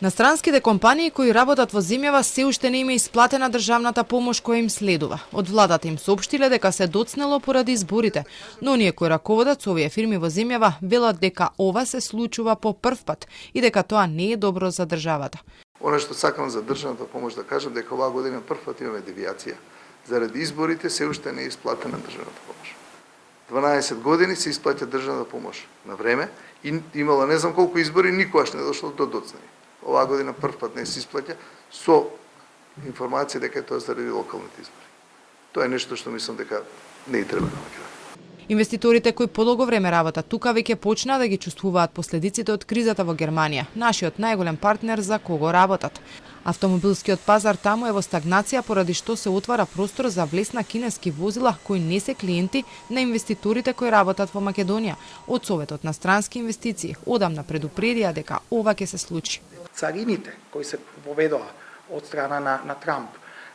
На странските компании кои работат во земјава се уште не им е исплатена државната помош која им следува. Од владата им соопштиле дека се доцнело поради изборите, но оние кои раководат со овие фирми во земјава велат дека ова се случува по прв пат и дека тоа не е добро за државата. Оно што сакам за државната помош да кажам дека оваа година прв пат имаме девијација. Заради изборите се уште не е исплатена државната помош. 12 години се исплаќа државна помош на време и имало не знам колку избори, никогаш не дошло до доцнење. Оваа година прв пат не се исплаќа со информација дека тоа заради локалните избори. Тоа е нешто што мислам дека не и треба на Македонија. Инвеститорите кои подолго време работат тука веќе почнаа да ги чувствуваат последиците од кризата во Германија, нашиот најголем партнер за кого работат. Автомобилскиот пазар таму е во стагнација поради што се отвара простор за влез на кинески возила кои не се клиенти на инвеститорите кои работат во Македонија. Од Советот на странски инвестиции одамна предупредија дека ова ќе се случи. Царините кои се поведоа од страна на Трамп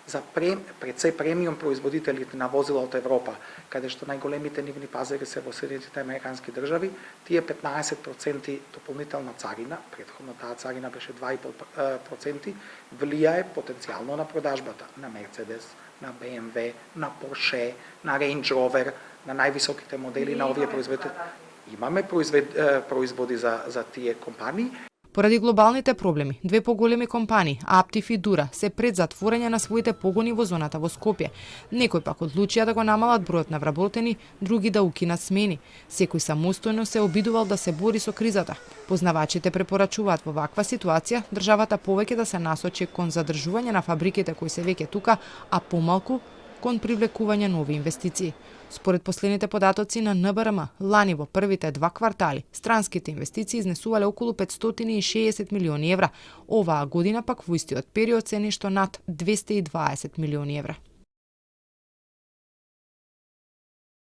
за пред се премиум производителите на возила од Европа, каде што најголемите нивни пазари се во Соединетите американски држави, тие 15% дополнителна царина, претходно таа царина беше 2,5%, влијае потенцијално на продажбата на Мерцедес, на BMW, на Porsche, на Range Rover, на највисоките модели на овие производители. Имаме производи за тие компании. Поради глобалните проблеми, две поголеми компании, Аптив и Дура, се пред затворање на своите погони во зоната во Скопје. Некои пак одлучија да го намалат бројот на вработени, други да укинат смени. Секој самостојно се обидувал да се бори со кризата. Познавачите препорачуваат во ваква ситуација државата повеќе да се насочи кон задржување на фабриките кои се веќе тука, а помалку кон привлекување нови инвестиции. Според последните податоци на НБРМ, лани во првите 2 квартали, странските инвестиции изнесувале околу 560 милиони евра. Оваа година пак во истиот период се нешто над 220 милиони евра.